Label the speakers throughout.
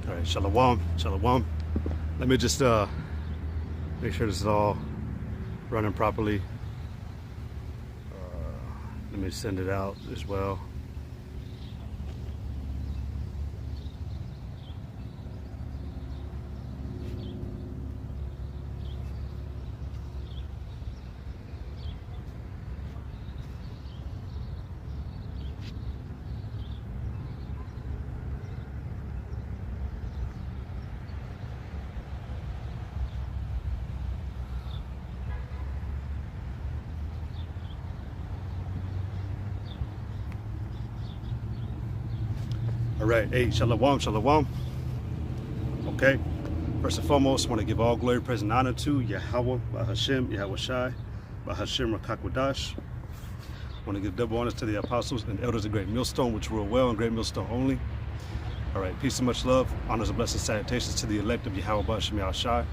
Speaker 1: All right, shalom, shalom. Let me just make sure this is all running properly. Let me send it out as well. All right, hey, shalom, shalom. Okay, first and foremost, I want to give all glory, praise, and honor to Yahweh, Bahashem, Yahweh Shai, Bahashem, Rakakwadash. I want to give double honors to the apostles and elders of Great Millstone, which rule well in Great Millstone only. All right, peace and much love, honors and blessings, salutations to the elect of Yahweh, Bahashem, Yahweh Shai,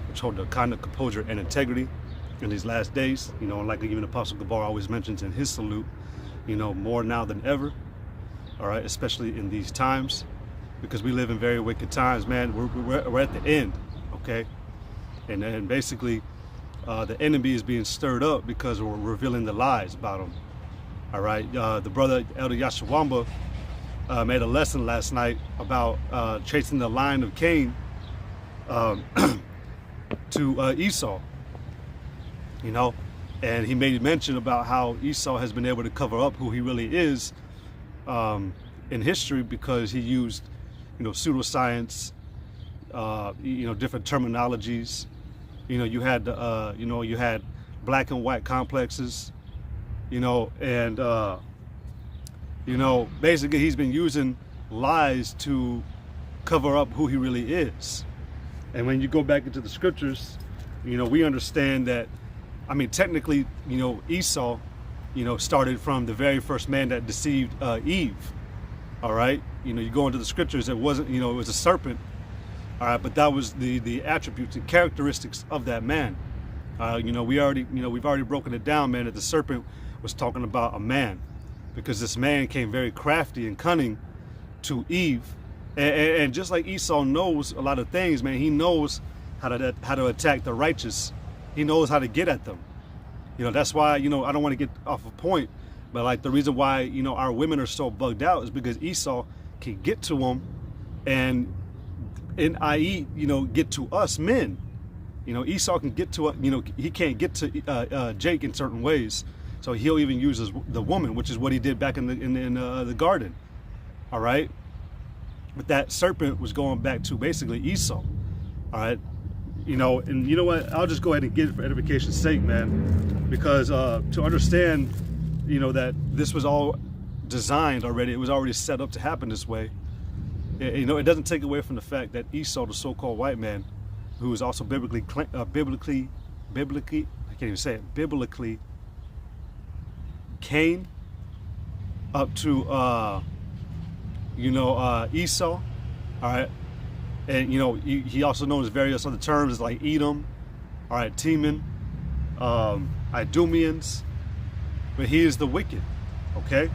Speaker 1: which hold their conduct, composure, and integrity in these last days. You know, like even Apostle Gabar always mentions in his salute, you know, more now than ever. All right, especially in these times, because we live in very wicked times, man. We're at the end, okay? And basically, the enemy is being stirred up because we're revealing the lies about him. All right, the brother Elder Yashawamba made a lesson last night about chasing the line of Cain to Esau. You know, and he made mention about how Esau has been able to cover up who he really is. In history, because he used, you know, pseudoscience, you know, different terminologies. You know, you had black and white complexes, you know, and you know, basically he's been using lies to cover up who he really is. And when you go back into the scriptures, you know, we understand that, I mean, technically, you know, Esau, you know, started from the very first man that deceived Eve. All right, you know, you go into the scriptures, it wasn't, you know, it was a serpent. All right, but that was the attributes and characteristics of that man. You know, we've already broken it down, man, that the serpent was talking about a man, because this man came very crafty and cunning to Eve, and just like Esau knows a lot of things, man, he knows how to attack the righteous. He knows how to get at them. You know, that's why, you know, I don't want to get off a point, but like the reason why, you know, our women are so bugged out is because Esau can get to them and i.e., you know, get to us men. You know, Esau can get to, you know, he can't get to Jake in certain ways. So he'll even use the woman, which is what he did back in the garden. All right. But that serpent was going back to basically Esau. All right. You know, and you know what? I'll just go ahead and get it for edification's sake, man, because to understand, you know, that this was all designed already. It was already set up to happen this way. You know, it doesn't take away from the fact that Esau, the so-called white man, who is also biblically, I can't even say it, biblically came up to, you know, Esau. All right. And, you know, he also knows various other terms like Edom, all right, Teman, Idumeans, but he is the wicked, okay?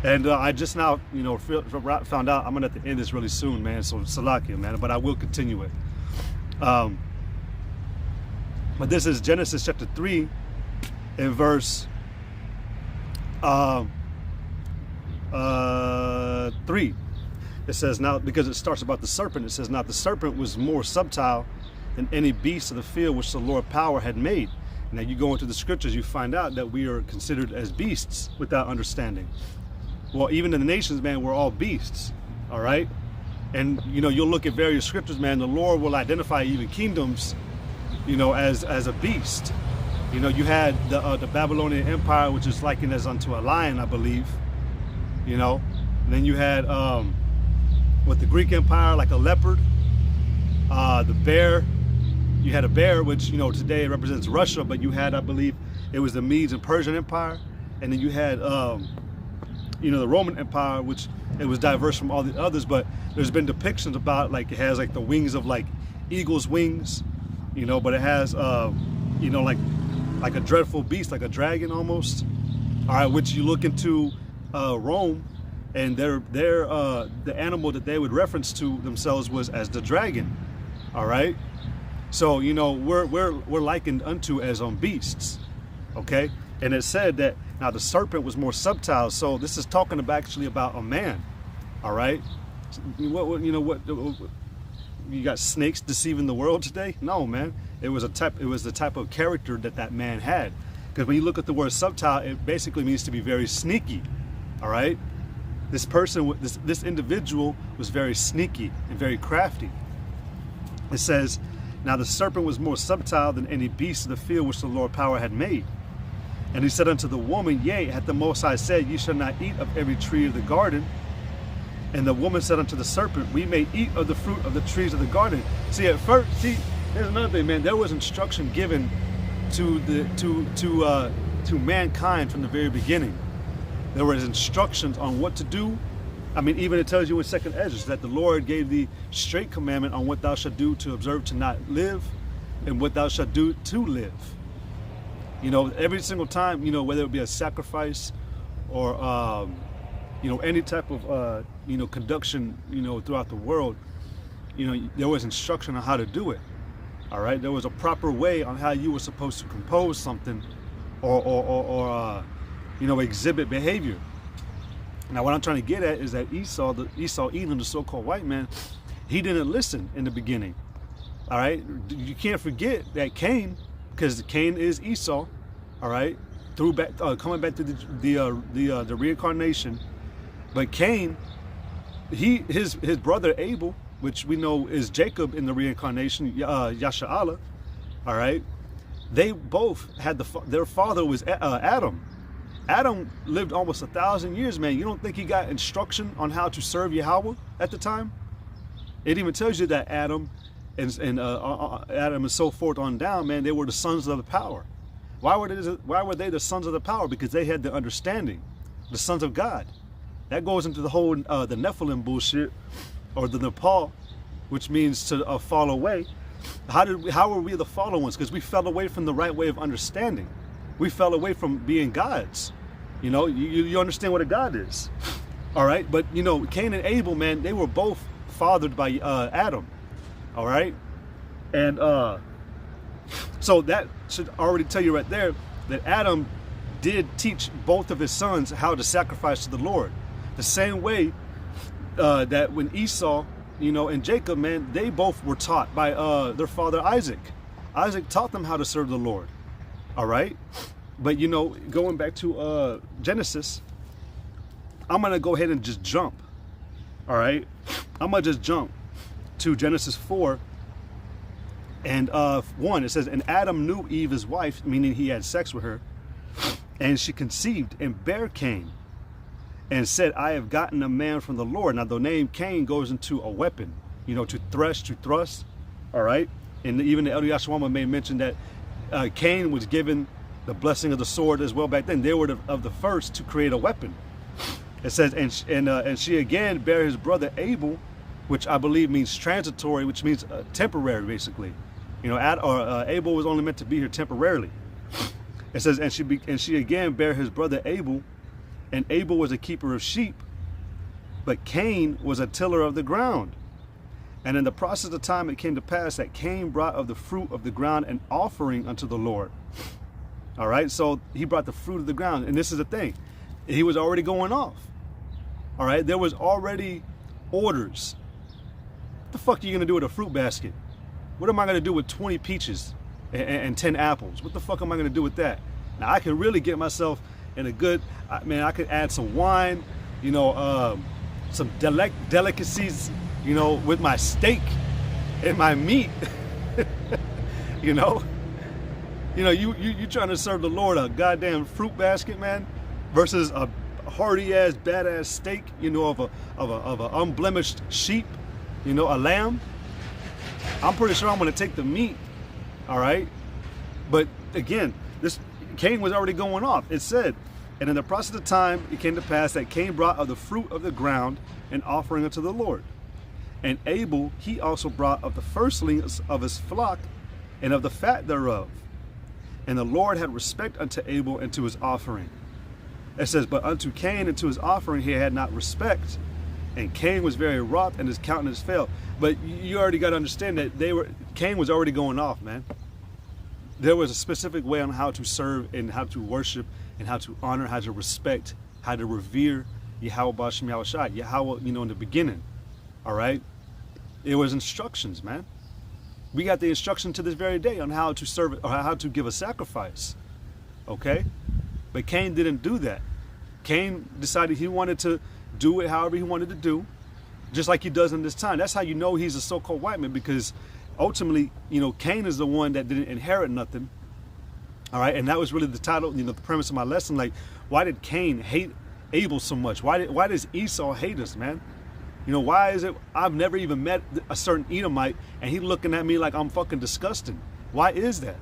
Speaker 1: And I just now, you know, found out I'm going to have to end this really soon, man, so Salakia, man, but I will continue it. But this is Genesis chapter 3 and verse 3. It says, now, because it starts about the serpent, it says, now the serpent was more subtle than any beast of the field which the Lord power had made. Now you go into the scriptures, you find out that we are considered as beasts without understanding. Well, even in the nations, man, we're all beasts, all right? And, you know, you'll look at various scriptures, man, the Lord will identify even kingdoms, you know, as a beast. You know, you had the Babylonian Empire, which is likened as unto a lion, I believe, you know. And then you had, with the Greek Empire, like a leopard, the bear. You had a bear, which, you know, today represents Russia, but you had, I believe, it was the Medes and Persian Empire. And then you had, you know, the Roman Empire, which it was diverse from all the others, but there's been depictions about, like, it has like the wings of like eagle's wings, you know, but it has, you know, like a dreadful beast, like a dragon almost. All right, which you look into Rome, and the animal that they would reference to themselves was as the dragon. All right. So we're likened unto as beasts. Okay. And it said that now the serpent was more subtle. So this is talking about actually about a man. All right. What you got snakes deceiving the world today? No, man. It was the type of character that man had. Because when you look at the word subtle, it basically means to be very sneaky. All right. This person, this individual was very sneaky and very crafty. It says, now the serpent was more subtle than any beast of the field which the Lord power had made. And he said unto the woman, yea, hath the Most High said, ye shall not eat of every tree of the garden. And the woman said unto the serpent, we may eat of the fruit of the trees of the garden. See, at first, there's another thing, man. There was instruction given to mankind from the very beginning. There was instructions on what to do. I mean, even it tells you in 2nd Ezra that the Lord gave thee straight commandment on what thou shalt do to observe to not live, and what thou shalt do to live. Every single time, whether it be a sacrifice or any type of conduction, throughout the world, there was instruction on how to do it. All right, there was a proper way on how you were supposed to compose something, or exhibit behavior. Now, what I'm trying to get at is that Esau, Edom, the so-called white man, he didn't listen in the beginning. All right, you can't forget that Cain, because Cain is Esau. All right, coming back to the reincarnation. But Cain, his brother Abel, which we know is Jacob in the reincarnation, Yasha'Allah, all right, they both had their father was Adam. Adam lived almost 1,000 years, man. You don't think he got instruction on how to serve Yahweh at the time? It even tells you that Adam and Adam and so forth on down, man, they were the sons of the power. Why were they the sons of the power? Because they had the understanding, the sons of God. That goes into the whole the Nephilim bullshit, or the Nepal, which means to fall away. How were we the fallen ones? Because we fell away from the right way of understanding. We fell away from being gods. You understand what a god is. All right, but Cain and Abel, man, they were both fathered by Adam. All right, and so that should already tell you right there that Adam did teach both of his sons how to sacrifice to the Lord. The same way that when Esau, and Jacob, man, they both were taught by their father Isaac. Isaac taught them how to serve the Lord. All right, but going back to Genesis, I'm gonna go ahead and just jump. All right, I'm gonna just jump to Genesis 4 and 1. It says, and Adam knew Eve his wife, meaning he had sex with her, and she conceived and bare Cain, and said, I have gotten a man from the Lord. Now the name Cain goes into a weapon, to thrust. All right, and even the Elder Yashawama may mention that Cain was given the blessing of the sword as well back then. They were of the first to create a weapon. It says, and she again bare his brother Abel, which I believe means transitory, which means temporary, basically. Abel was only meant to be here temporarily. It says, and she again bare his brother Abel, and Abel was a keeper of sheep, but Cain was a tiller of the ground. And in the process of time it came to pass that Cain brought of the fruit of the ground an offering unto the Lord. All right, so he brought the fruit of the ground, and this is the thing, he was already going off. All right, there was already orders. What the fuck are you gonna do with a fruit basket? What am I gonna do with 20 peaches and 10 apples? What the fuck am I gonna do with that? Now I can really get myself in a good, I could add some wine, some delicacies, with my steak and my meat. You trying to serve the Lord a goddamn fruit basket, man, versus a hearty ass badass steak, of a unblemished sheep, a lamb. I'm pretty sure I'm gonna take the meat. All right, but again, this Cain was already going off. It said, and in the process of time it came to pass that Cain brought of the fruit of the ground an offering unto the Lord. And Abel, he also brought of the firstlings of his flock and of the fat thereof. And the Lord had respect unto Abel and to his offering. It says, but unto Cain and to his offering he had not respect, and Cain was very wroth, and his countenance fell. But you already got to understand that Cain was already going off, man. There was a specific way on how to serve and how to worship and how to honor, how to respect, how to revere Yahweh B'Shem Yahushai, Yahweh, in the beginning. All right? It was instructions, man. We got the instruction to this very day on how to serve or how to give a sacrifice. Okay? But Cain didn't do that. Cain decided he wanted to do it however he wanted to do, just like he does in this time. That's how you know he's a so-called white man, because ultimately, Cain is the one that didn't inherit nothing. All right? And that was really the title, the premise of my lesson. Like, why did Cain hate Abel so much? Why does Esau hate us, man? Why is it I've never even met a certain Edomite and he looking at me like I'm fucking disgusting? Why is that?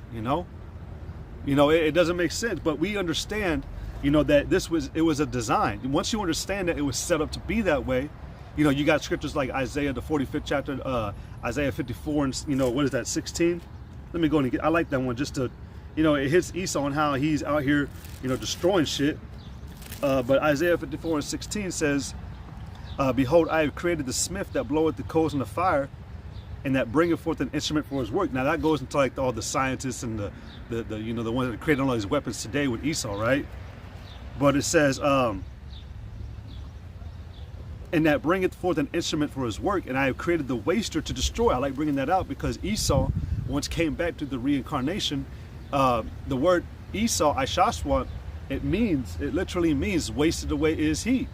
Speaker 1: It doesn't make sense. But we understand, that it was a design. Once you understand that it was set up to be that way, you got scriptures like Isaiah, the 45th chapter, Isaiah 54, and what is that, 16? Let me go and I like that one just to, it hits Esau and how he's out here, destroying shit. But Isaiah 54 and 16 says, behold, I have created the smith that bloweth the coals in the fire, and that bringeth forth an instrument for his work. Now that goes into like all the scientists and the ones that are creating all these weapons today with Esau, right? But it says, and that bringeth forth an instrument for his work, and I have created the waster to destroy. I like bringing that out because Esau once came back to the reincarnation. The word Esau, Ishashwa, it literally means wasted away is he.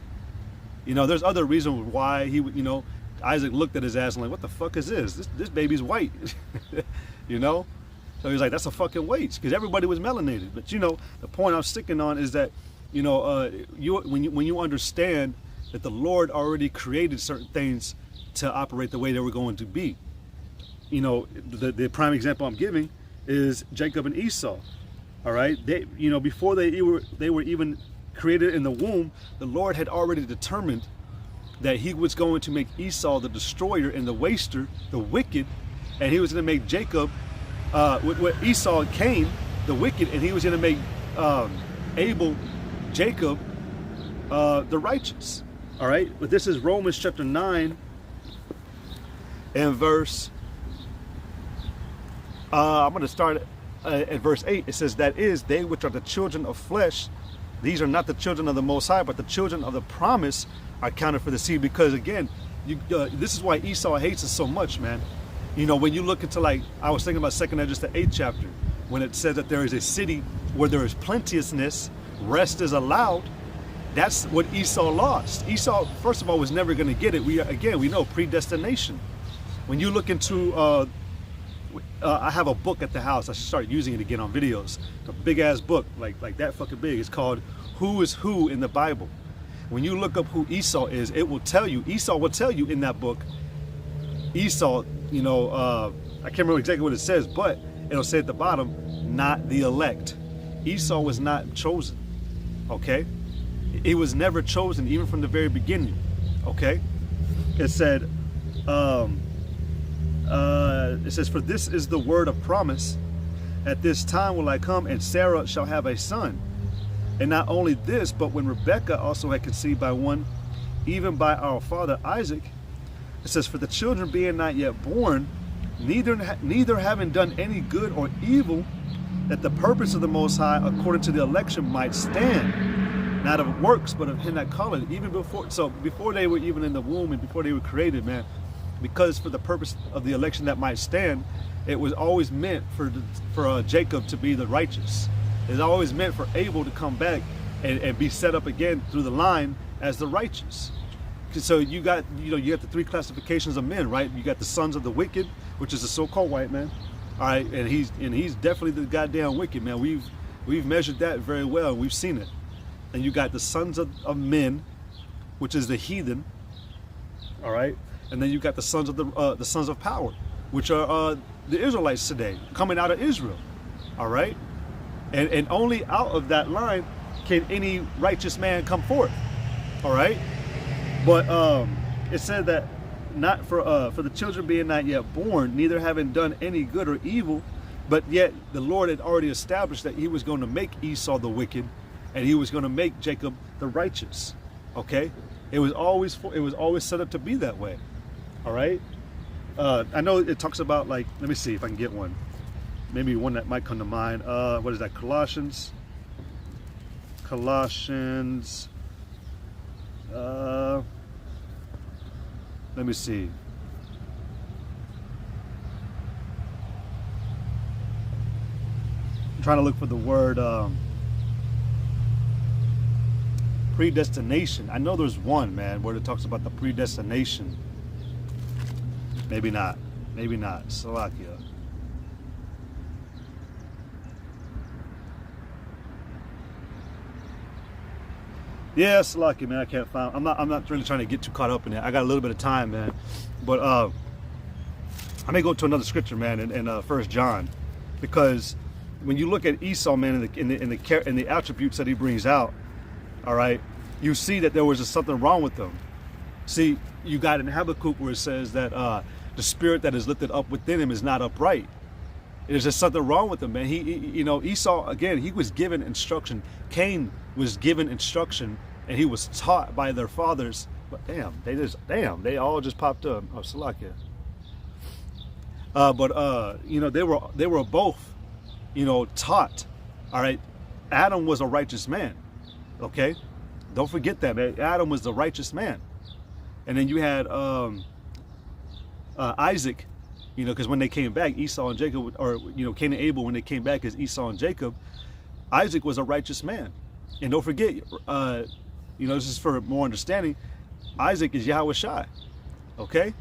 Speaker 1: There's other reasons why he would, Isaac looked at his ass and like, what the fuck is this? This baby's white, So he's like, that's a fucking waste, because everybody was melanated. But the point I'm sticking on is that, when you understand that the Lord already created certain things to operate the way they were going to be. The prime example I'm giving is Jacob and Esau. All right, before they were even created in the womb, the Lord had already determined that he was going to make Esau the destroyer and the waster, the wicked, and he was going to make Jacob, with Esau and Cain, the wicked, and he was going to make Abel, Jacob, the righteous. All right, but this is Romans chapter 9 and verse, I'm going to start at verse 8. It says, that is, they which are the children of flesh, these are not the children of the Most High, but the children of the promise are counted for the seed. Because again, this is why Esau hates us so much, man. When you look into, like, I was thinking about 2nd Esdras, the 8th chapter, when it says that there is a city where there is plenteousness, rest is allowed. That's what Esau lost. Esau, first of all, was never going to get it. We know predestination. When you look into, I have a book at the house. I should start using it again on videos. A big ass book, like that fucking big. It's called Who is Who in the Bible. When you look up who Esau is, it will tell you. Esau will tell you in that book. Esau, I can't remember exactly what it says, but it'll say at the bottom, not the elect. Esau was not chosen. Okay. He was never chosen, even from the very beginning. Okay. It said, for this is the word of promise. At this time will I come, and Sarah shall have a son. And not only this, but when Rebekah also had conceived by one, even by our father Isaac, it says, for the children being not yet born, neither having done any good or evil, that the purpose of the Most High, according to the election, might stand, not of works, but of him that calleth. Even before they were even in the womb and before they were created, man, because for the purpose of the election that might stand, it was always meant for Jacob to be the righteous. It's always meant for Abel to come back and be set up again through the line as the righteous. So you got the three classifications of men, right? You got the sons of the wicked, which is the so-called white man. All right, and he's definitely the goddamn wicked, man. We've measured that very well. We've seen it. And you got the sons of men, which is the heathen. All right, and then you got the sons of power, which are the Israelites today, coming out of Israel. All right, and only out of that line can any righteous man come forth. All right, but it said that not for the children being not yet born, neither having done any good or evil, but yet the Lord had already established that he was going to make Esau the wicked and he was going to make Jacob the righteous. Okay, it was always set up to be that way. All right. I know it talks about, like, let me see if I can get one. Maybe one that might come to mind. What is that? Colossians. Let me see. I'm trying to look for the word predestination. I know there's one, man, where it talks about the predestination. Maybe not. Maybe not. Salakia. Yeah, Salakia, man. I can't find. I'm not really trying to get too caught up in it. I got a little bit of time, man. But I may go to another scripture, man, in 1 John, because when you look at Esau, man, in the attributes that he brings out, all right, you see that there was just something wrong with them. See, you got in Habakkuk where it says that the spirit that is lifted up within him is not upright. There's just something wrong with him, man. Esau, again, he was given instruction. Cain was given instruction, and he was taught by their fathers. But they all just popped up. Oh, Salakia. They were both, taught. All right, Adam was a righteous man. Okay, don't forget that, man. Adam was the righteous man, and then you had Isaac. Because when they came back, Esau and Jacob, or Cain and Abel, when they came back as Esau and Jacob, Isaac was a righteous man. And don't forget, this is for more understanding, Isaac is Yahweh Shai. Okay,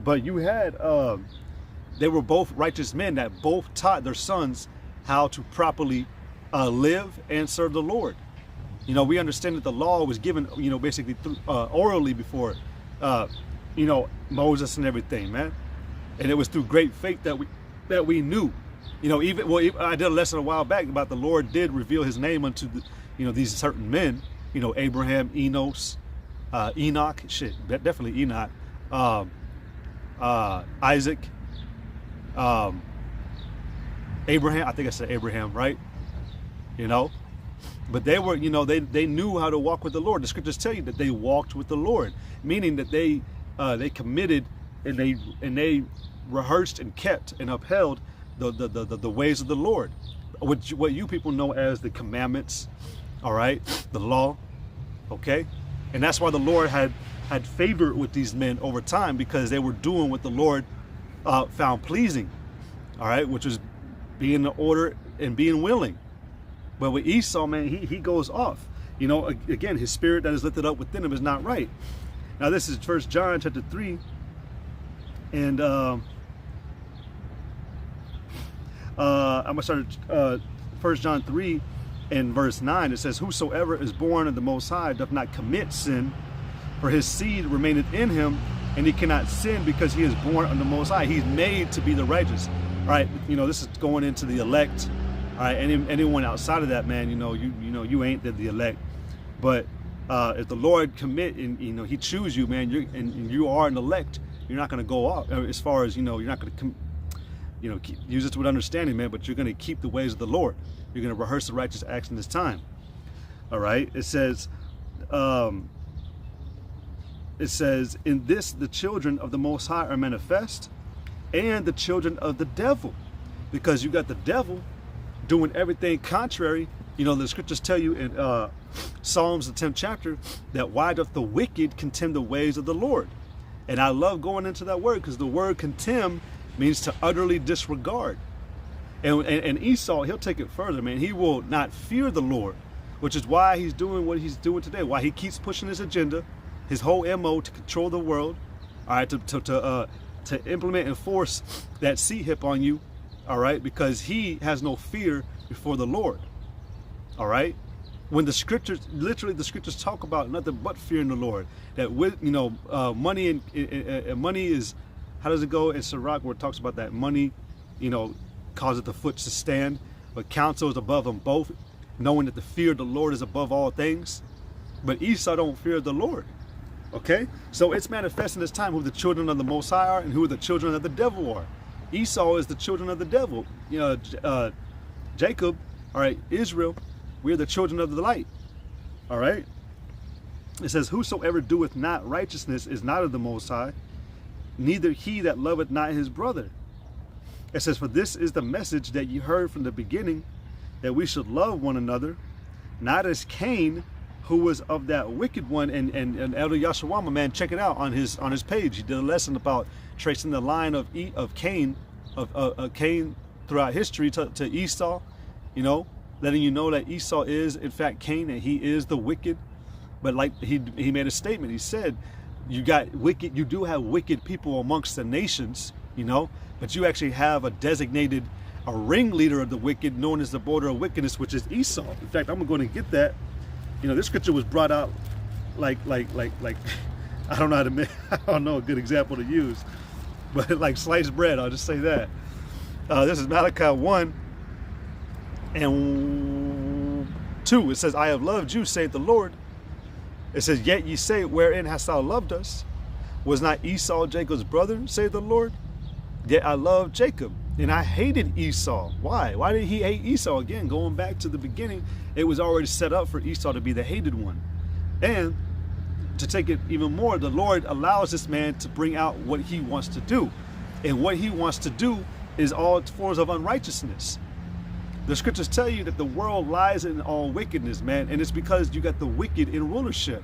Speaker 1: but you had they were both righteous men that both taught their sons how to properly live and serve the Lord. We understand that the law was given, basically through, orally before, Moses and everything, man. And it was through great faith that we knew, I did a lesson a while back about the Lord did reveal his name unto these certain men, Abraham, Enos, Enoch, definitely Enoch, Isaac, Abraham. I think I said Abraham, right? But they were, they knew how to walk with the Lord. The scriptures tell you that they walked with the Lord, meaning that they committed and they rehearsed and kept and upheld the ways of the Lord, what you people know as the commandments, all right, the law, okay? And that's why the Lord had favor with these men over time, because they were doing what the Lord found pleasing, all right, which was being in order and being willing. But with Esau, man, he goes off. Again, his spirit that is lifted up within him is not right. Now this is 1 John chapter 3, and I'm gonna start 1 John 3 and verse 9. It says, "Whosoever is born of the Most High doth not commit sin, for his seed remaineth in him, and he cannot sin because he is born of the Most High." He's made to be the righteous. All right, this is going into the elect. All right, anyone outside of that, man, you ain't the elect. But if the Lord commit and he choose you, man, you are an elect, you're not going to go off. As far as you're not going to use it with understanding, man, but you're going to keep the ways of the Lord. You're going to rehearse the righteous acts in this time. All right. It says, "In this the children of the Most High are manifest, and the children of the devil," because you got the devil doing everything contrary. The scriptures tell you in Psalms, the 10th chapter, that why doth the wicked contemn the ways of the Lord? And I love going into that word, because the word contemn means to utterly disregard. And Esau, he'll take it further, man. He will not fear the Lord, which is why he's doing what he's doing today, why he keeps pushing his agenda, his whole MO to control the world, all right, to implement and force that C-hip on you, all right, because he has no fear before the Lord, all right? When the scriptures talk about nothing but fearing the Lord, that with money and money is, how does it go in Sirach, where it talks about that money causeth the foot to stand, but counsel is above them both, knowing that the fear of the Lord is above all things. But Esau don't fear the Lord. Okay, so it's manifest in this time who the children of the Most High are and who the children of the devil are. Esau is the children of the devil. Jacob, all right, Israel, We are the children of the light. All right. It says, whosoever doeth not righteousness is not of the Most High, neither he that loveth not his brother. It says, for this is the message that you heard from the beginning, that we should love one another, not as Cain, who was of that wicked one. And Elder Yashawama, man, check it out on his page. He did a lesson about tracing the line of Cain, Cain throughout history to Esau, you know, letting you know that Esau is in fact Cain, and he is the wicked. But like he made a statement, he said, you do have wicked people amongst the nations, you know, but you actually have a ringleader of the wicked, known as the border of wickedness, which is Esau. In fact, I'm going to get that. You know, this scripture was brought out like I don't know how to make, I don't know a good example to use, but like sliced bread, I'll just say that. This is Malachi 1 and 2. It says, I have loved you, saith the Lord. It says, yet ye say, wherein hast thou loved us? Was not Esau Jacob's brother, saith the Lord? Yet I loved Jacob, and I hated Esau. Why? Why did he hate Esau? Again, going back to the beginning, it was already set up for Esau to be the hated one. And to take it even more, the Lord allows this man to bring out what he wants to do. And what he wants to do is all forms of unrighteousness. The scriptures tell you that the world lies in all wickedness, man, and it's because you got the wicked in rulership.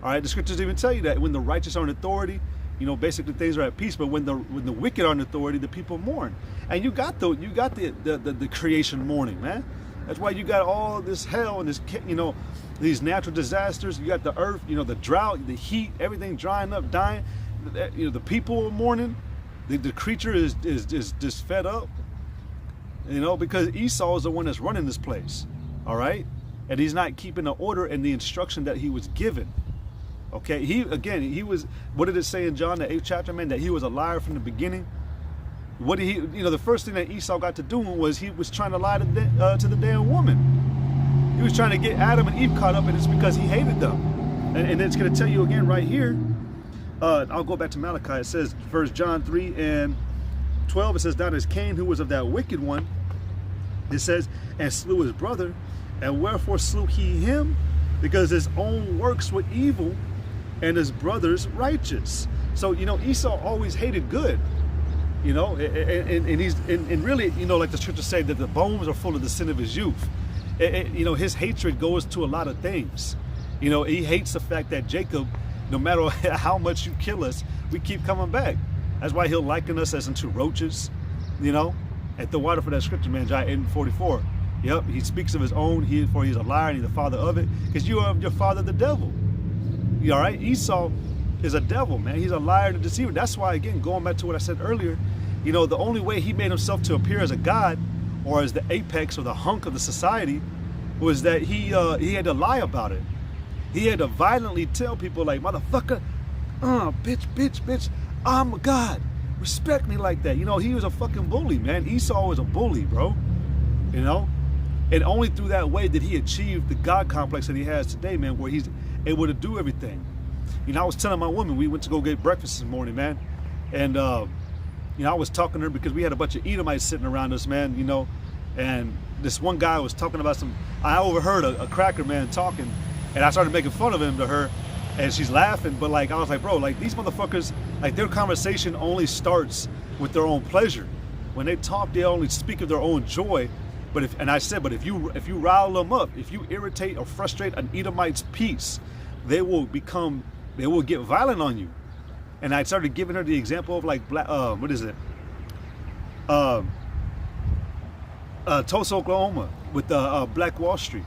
Speaker 1: All right, the scriptures even tell you that when the righteous are in authority, you know, basically things are at peace. But when the wicked are in authority, the people mourn. And you got the creation mourning, man. That's why you got all this hell and this, you know, these natural disasters. You got the earth, you know, the drought, the heat, everything drying up, dying. You know, the people are mourning. The creature is just fed up. You know, because Esau is the one that's running this place, all right? And he's not keeping the order and the instruction that he was given, okay? He was, what did it say in John, the 8th chapter, man, that he was a liar from the beginning? What did he, you know, the first thing that Esau got to doing was he was trying to lie to the damn woman. He was trying to get Adam and Eve caught up, and it's because he hated them. And it's going to tell you again right here, I'll go back to Malachi. It says, 1 John 3 and 12, it says, not as Cain, who was of that wicked one, it says, and slew his brother. And wherefore slew he him? Because his own works were evil, and his brother's righteous. So, you know, Esau always hated good, you know, and really, you know, like the scriptures say, that the bones are full of the sin of his youth. You know, his hatred goes to a lot of things. You know, he hates the fact that Jacob, no matter how much you kill us, we keep coming back. That's why he'll liken us as unto roaches, you know. At the water for that scripture, man, John 8:44. Yep, he speaks of his own, for he's a liar and he's the father of it, because you are your father, the devil. You all right? Esau is a devil, man. He's a liar and a deceiver. That's why, again, going back to what I said earlier, you know, the only way he made himself to appear as a god or as the apex or the hunk of the society was that he had to lie about it. He had to violently tell people like, motherfucker, bitch, I'm a god. Respect me like that. You know, he was a fucking bully, man. Esau was a bully, bro. You know? And only through that way did he achieve the God complex that he has today, man, where he's able to do everything. You know, I was telling my woman, we went to go get breakfast this morning, man. And, you know, I was talking to her because we had a bunch of Edomites sitting around us, man, you know. And this one guy was talking about I overheard a cracker man talking, and I started making fun of him to her. And she's laughing, but like I was like, bro, like these motherfuckers, like their conversation only starts with their own pleasure. When they talk, they only speak of their own joy. But if you rile them up, if you irritate or frustrate an Edomite's peace, they will get violent on you. And I started giving her the example of like what is it? Tulsa, Oklahoma, with the Black Wall Street.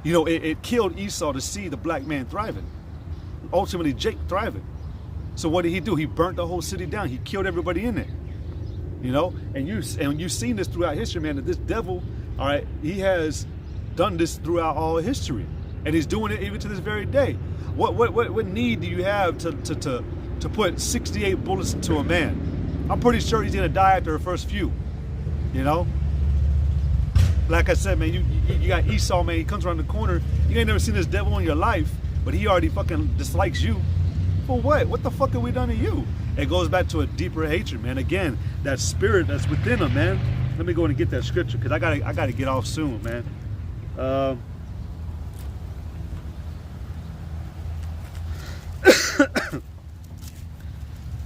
Speaker 1: You know, it killed Esau to see the black man thriving. Ultimately, Jake thriving. So what did he do? He burnt the whole city down. He killed everybody in it. You know, and you've seen this throughout history, man. That this devil, all right, he has done this throughout all history, and he's doing it even to this very day. What need do you have to put 68 bullets into a man? I'm pretty sure he's gonna die after the first few. You know. Like I said, man, you got Esau, man. He comes around the corner. You ain't never seen this devil in your life, but he already fucking dislikes you. For what? What the fuck have we done to you? It goes back to a deeper hatred, man. Again, that spirit that's within him, man. Let me go and get that scripture, because I gotta get off soon, man. Um,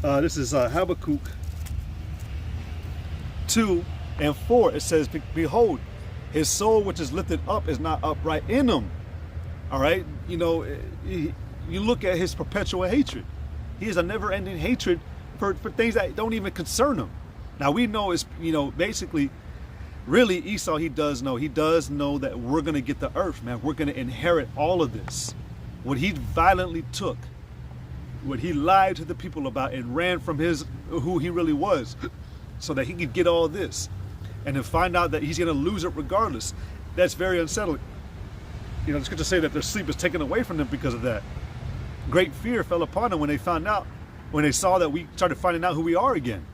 Speaker 1: this is Habakkuk 2 and 4. It says, behold, his soul which is lifted up is not upright in him. All right, you look at his perpetual hatred. He has a never-ending hatred for things that don't even concern him. Now we know it's, basically, really Esau, he does know that we're going to get the earth, man. We're going to inherit all of this. What he violently took, what he lied to the people about and ran from who he really was so that he could get all this. And then find out that he's going to lose it regardless. That's very unsettling. The scriptures say that their sleep is taken away from them because of that. Great fear fell upon them when they saw that we started finding out who we are again.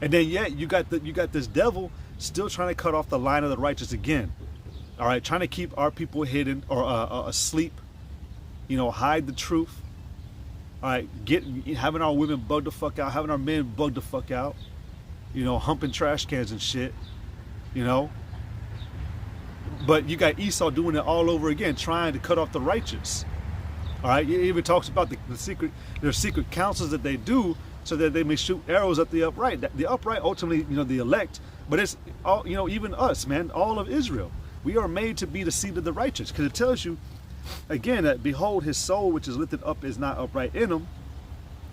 Speaker 1: And then yet you got this devil still trying to cut off the line of the righteous again. All right, trying to keep our people hidden or asleep. Hide the truth. All right, having our women bug the fuck out, having our men bug the fuck out. Humping trash cans and shit. But you got Esau doing it all over again, trying to cut off the righteous. All right, it even talks about their secret counsels that they do so that they may shoot arrows at the upright. The upright, ultimately, the elect. But it's all, even us, man, all of Israel. We are made to be the seed of the righteous, because it tells you, again, that behold, his soul which is lifted up is not upright in him,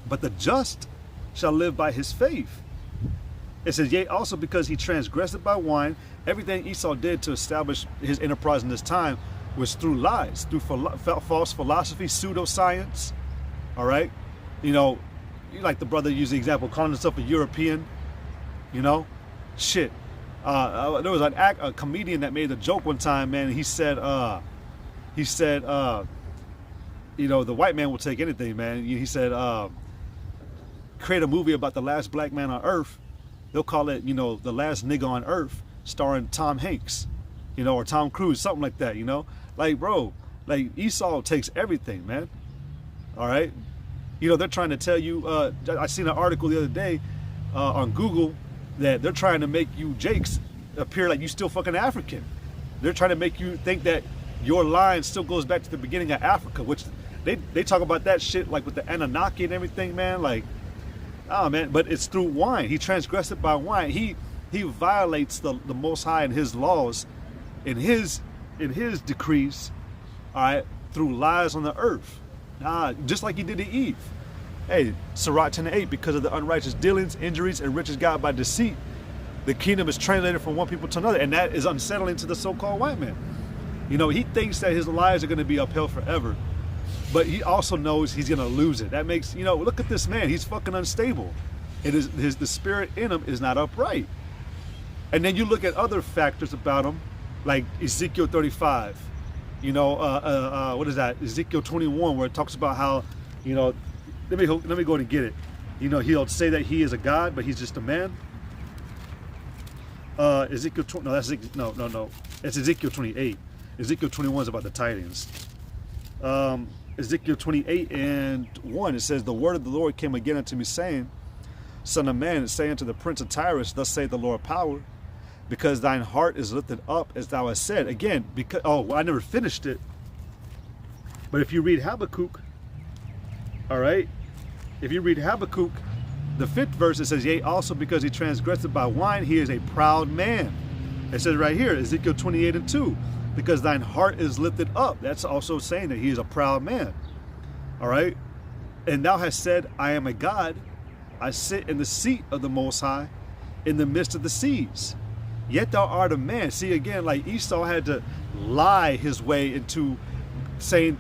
Speaker 1: but the just shall live by his faith. It says, yea, also because he transgressed by wine. Everything Esau did to establish his enterprise in this time was through lies, through false philosophy, pseudoscience. All right, like the brother used the example, calling himself a European. Shit. There was a comedian that made a joke one time, man. He said, the white man will take anything, man. He said, create a movie about the last black man on earth. They'll call it, The Last Nigga on Earth, starring Tom Hanks, or Tom Cruise, something like that, Like, bro, Esau takes everything, man. All right? They're trying to tell you, I seen an article the other day on Google that they're trying to make you, Jakes, appear like you still fucking African. They're trying to make you think that your line still goes back to the beginning of Africa, which they talk about that shit, like with the Anunnaki and everything, man, like, oh man, but it's through wine. He transgressed it by wine. He violates the Most High and his laws, in his decrees, all right, through lies on the earth. Just like he did to Eve. Hey, Sirach 10:8, because of the unrighteous dealings, injuries, and riches got by deceit, the kingdom is translated from one people to another, and that is unsettling to the so-called white man. He thinks that his lies are going to be upheld forever. But he also knows he's going to lose it. That makes, look at this man. He's fucking unstable. The spirit in him is not upright. And then you look at other factors about him, like Ezekiel 35. What is that? Ezekiel 21, where it talks about how, let me go ahead and get it. He'll say that he is a god, but he's just a man. Ezekiel 20, no. It's Ezekiel 28. Ezekiel 21 is about the tidings. Ezekiel 28 and 1, it says, the word of the Lord came again unto me, saying, Son of man, say unto the prince of Tyrus, thus saith the Lord of power, because thine heart is lifted up, as thou hast said. Again, because, I never finished it. But if you read Habakkuk, all right, if you read Habakkuk, the 5th verse, it says, yea, also because he transgressed by wine, he is a proud man. It says right here, Ezekiel 28 and 2, because thine heart is lifted up. That's also saying that he is a proud man. All right. And thou hast said, I am a God. I sit in the seat of the Most High in the midst of the seas. Yet thou art a man. See, again, like Esau had to lie his way into saying,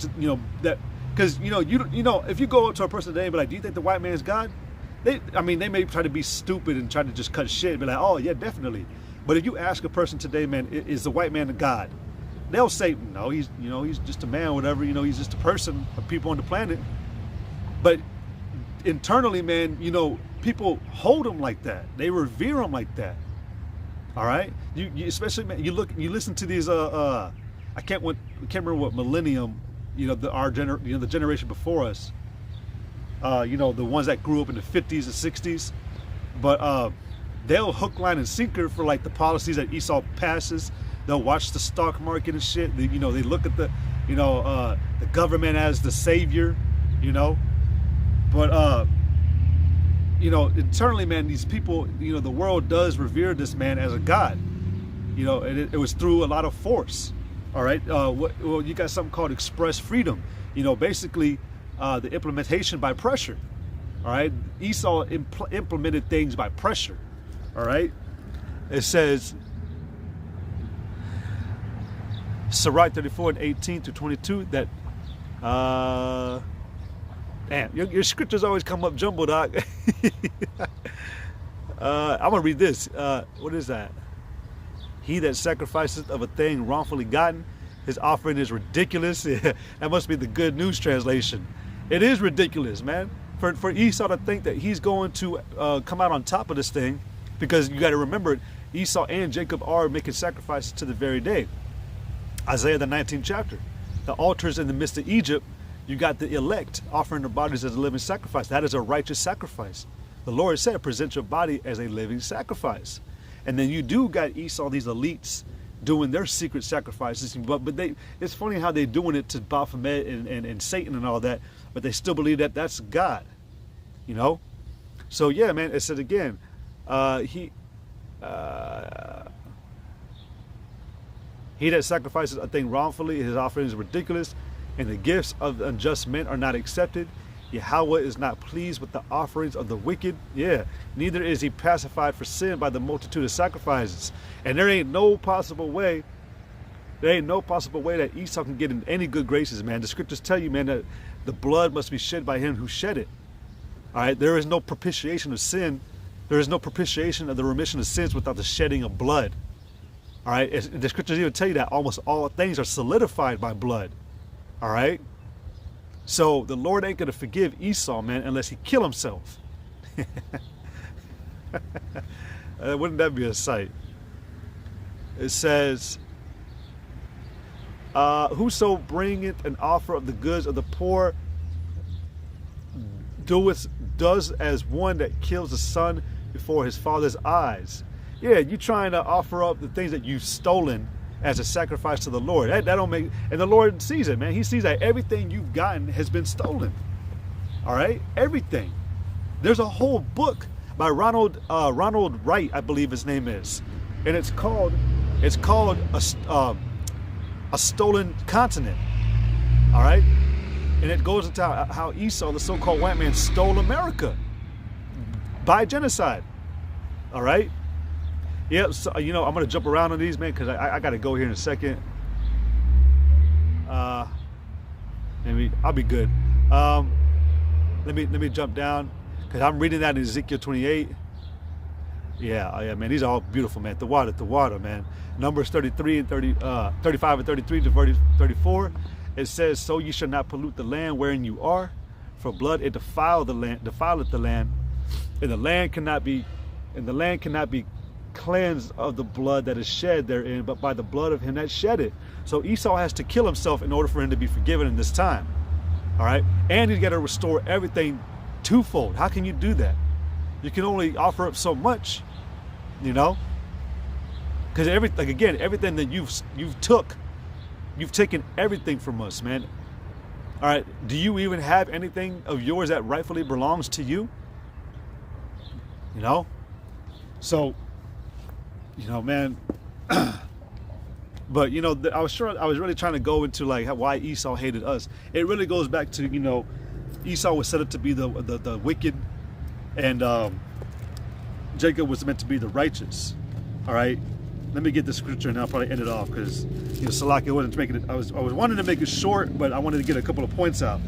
Speaker 1: that, because, if you go up to a person today and be like, do you think the white man is God? They may try to be stupid and try to just cut shit and be like, oh yeah, definitely. But if you ask a person today, man, is the white man a God? They'll say, no, he's just a man, whatever, he's just a person of people on the planet. But internally, man, people hold him like that. They revere him like that. All right? You especially, man, you listen to these, I can't remember what millennium, the generation before us, the ones that grew up in the 50s and 60s, but they'll hook, line, and sinker for like the policies that Esau passes, They'll watch the stock market and shit. They look at the government as the savior, but internally, man, these people, the world does revere this man as a god. And it was through a lot of force. All right. Well, you got something called express freedom. Basically, the implementation by pressure. All right. Esau implemented things by pressure. All right. It says, Sirach 34:18-22, that damn, your scriptures always come up jumbled, doc. I'm gonna read this. What is that? He that sacrifices of a thing wrongfully gotten, his offering is ridiculous. That must be the Good News translation. It is ridiculous, man. For Esau to think that he's going to come out on top of this thing, because you got to remember, Esau and Jacob are making sacrifices to the very day. Isaiah the 19th chapter. The altars in the midst of Egypt, you got the elect offering their bodies as a living sacrifice. That is a righteous sacrifice. The Lord said, present your body as a living sacrifice. And then you do got Esau, these elites, doing their secret sacrifices. But it's funny how they're doing it to Baphomet and Satan and all that, but they still believe that that's God. So yeah, man, it said again, he that sacrifices a thing wrongfully, his offering is ridiculous, and the gifts of unjust men are not accepted. Yahweh is not pleased with the offerings of the wicked. Yeah, neither is he pacified for sin by the multitude of sacrifices. And there ain't no possible way that Esau can get in any good graces, man. The scriptures tell you, man, that the blood must be shed by him who shed it. All right, there is no propitiation of sin. There is no propitiation of the remission of sins without the shedding of blood. All right, the scriptures even tell you that almost all things are solidified by blood. All right, so the Lord ain't gonna forgive Esau, man, unless he kill himself. Wouldn't that be a sight? It says, whoso bringeth an offer of the goods of the poor does as one that kills the son before his father's eyes. Yeah, you trying to offer up the things that you've stolen as a sacrifice to the Lord. That don't make, and the Lord sees it, man. He sees that everything you've gotten has been stolen. All right, everything. There's a whole book by Ronald Wright, I believe his name is, and it's called a Stolen Continent. All right, and it goes into how Esau, the so-called white man, stole America by genocide. All right. Yep, so, I'm going to jump around on these, man, because I got to go here in a second. Maybe I'll be good. Let me jump down, because I'm reading that in Ezekiel 28. Yeah, man, these are all beautiful, man. The water, man. Numbers 33 and 35 and 33 to 34. It says, so you shall not pollute the land wherein you are, for blood it defileth the land, and the land cannot be cleansed of the blood that is shed therein, but by the blood of him that shed it. So Esau has to kill himself in order for him to be forgiven in this time. All right, and he's got to restore everything twofold. How can you do that? You can only offer up so much, because everything that you've taken everything from us, man. All right, do you even have anything of yours that rightfully belongs to you? So, man. But I was really trying to go into like why Esau hated us. It really goes back to Esau was set up to be the wicked, and Jacob was meant to be the righteous. All right, let me get the scripture and I'll probably end it off, because Salaki wasn't making it. I was wanting to make it short, but I wanted to get a couple of points out.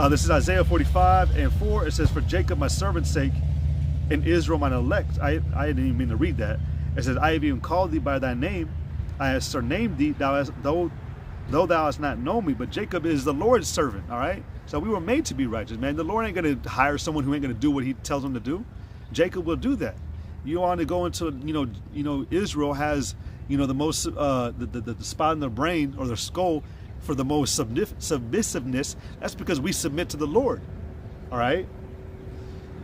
Speaker 1: This is Isaiah 45:4. It says, "For Jacob my servant's sake, and Israel mine elect." I didn't even mean to read that. It says, "I have even called thee by thy name. I have surnamed thee, though thou hast not known me." But Jacob is the Lord's servant, all right? So we were made to be righteous, man. The Lord ain't going to hire someone who ain't going to do what he tells him to do. Jacob will do that. You want to go into, Israel has, the most, the spot in their brain or their skull for the most submissiveness. That's because we submit to the Lord, all right?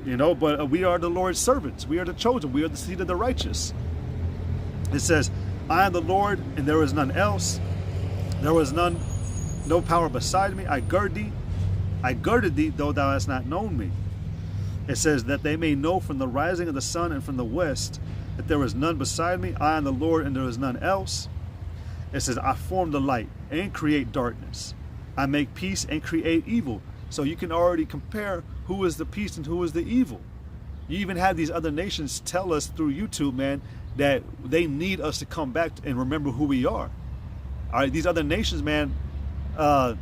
Speaker 1: But we are the Lord's servants. We are the chosen. We are the seed of the righteous. It says, I am the Lord, and there is none else. There was no power beside me. I girded thee, though thou hast not known me. It says that they may know from the rising of the sun and from the west that there is none beside me. I am the Lord, and there is none else. It says, I form the light and create darkness. I make peace and create evil. So you can already compare who is the peace and who is the evil. You even have these other nations tell us through YouTube, man, that they need us to come back and remember who we are. All right, these other nations, man, I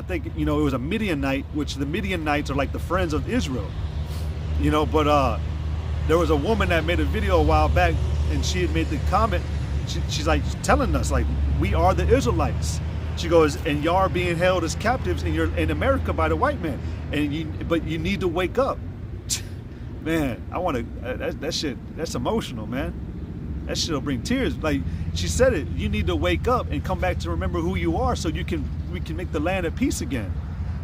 Speaker 1: think, it was a Midianite, which the Midianites are like the friends of Israel. But there was a woman that made a video a while back, and she had made the comment, she's like telling us, like, we are the Israelites. She goes, and y'all are being held as captives in America by the white man, but you need to wake up. Man, I want to, that shit, that's emotional, man. That shit'll bring tears. Like she said it, you need to wake up and come back to remember who you are, so we can make the land at peace again.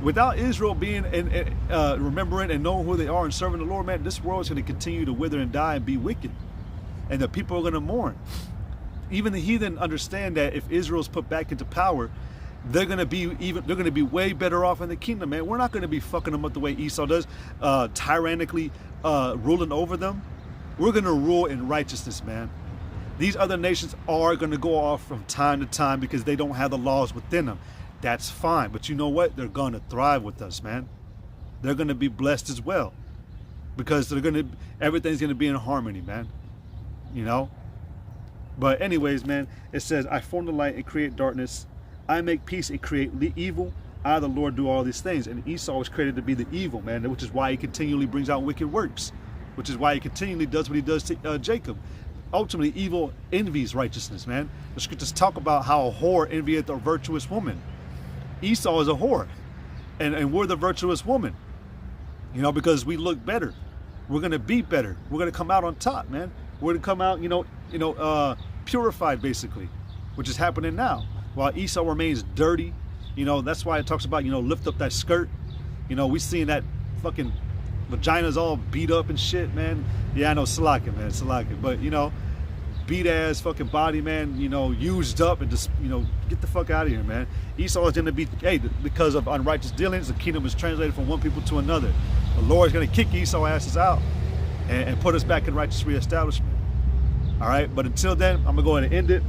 Speaker 1: Without Israel being remembering and knowing who they are and serving the Lord, man, this world is going to continue to wither and die and be wicked, and the people are going to mourn. Even the heathen understand that if Israel's put back into power, they're going to be way better off in the kingdom, man. We're not going to be fucking them up the way Esau does, tyrannically ruling over them. We're going to rule in righteousness, man. These other nations are going to go off from time to time because they don't have the laws within them. That's fine. But you know what? They're going to thrive with us, man. They're going to be blessed as well, because everything's going to be in harmony, man. But anyways, man, it says, I form the light and create darkness. I make peace and create evil. I, the Lord, do all these things. And Esau was created to be the evil, man, which is why he continually brings out wicked works, which is why he continually does what he does to Jacob. Ultimately, evil envies righteousness, man. The scriptures talk about how a whore envieth a virtuous woman. Esau is a whore, and we're the virtuous woman, because we look better. We're going to be better. We're going to come out on top, man. We're going to come out, purified, basically, which is happening now. While Esau remains dirty, that's why it talks about, lift up that skirt. We seeing that fucking vagina's all beat up and shit, man. Yeah, I know, Salakia, man, Salakia. But, beat ass fucking body, man, used up, and just, get the fuck out of here, man. Esau is going to be, because of unrighteous dealings, the kingdom is translated from one people to another. The Lord's going to kick Esau asses out and put us back in righteous reestablishment. All right, but until then, I'm going to go ahead and end it.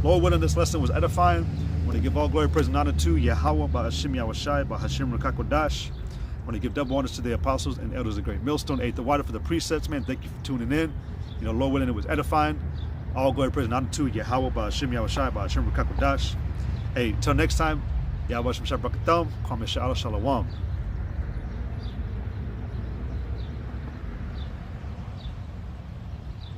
Speaker 1: Lord willing, this lesson was edifying. I want to give all glory, praise, and honor to Yahweh, Ba'ashim Yahushai, Ba'ashim Rakakodash. I want to give double honors to the apostles and elders of the great millstone. Ate the water for the precepts, man. Thank you for tuning in. Lord willing, it was edifying. All glory, praise, and honor to Yahweh, Ba'ashim Yahushai, Ba'ashim Rakakodash. Hey, till next time, Yahweh Shem Shabbat Katam, Kwame Shalom.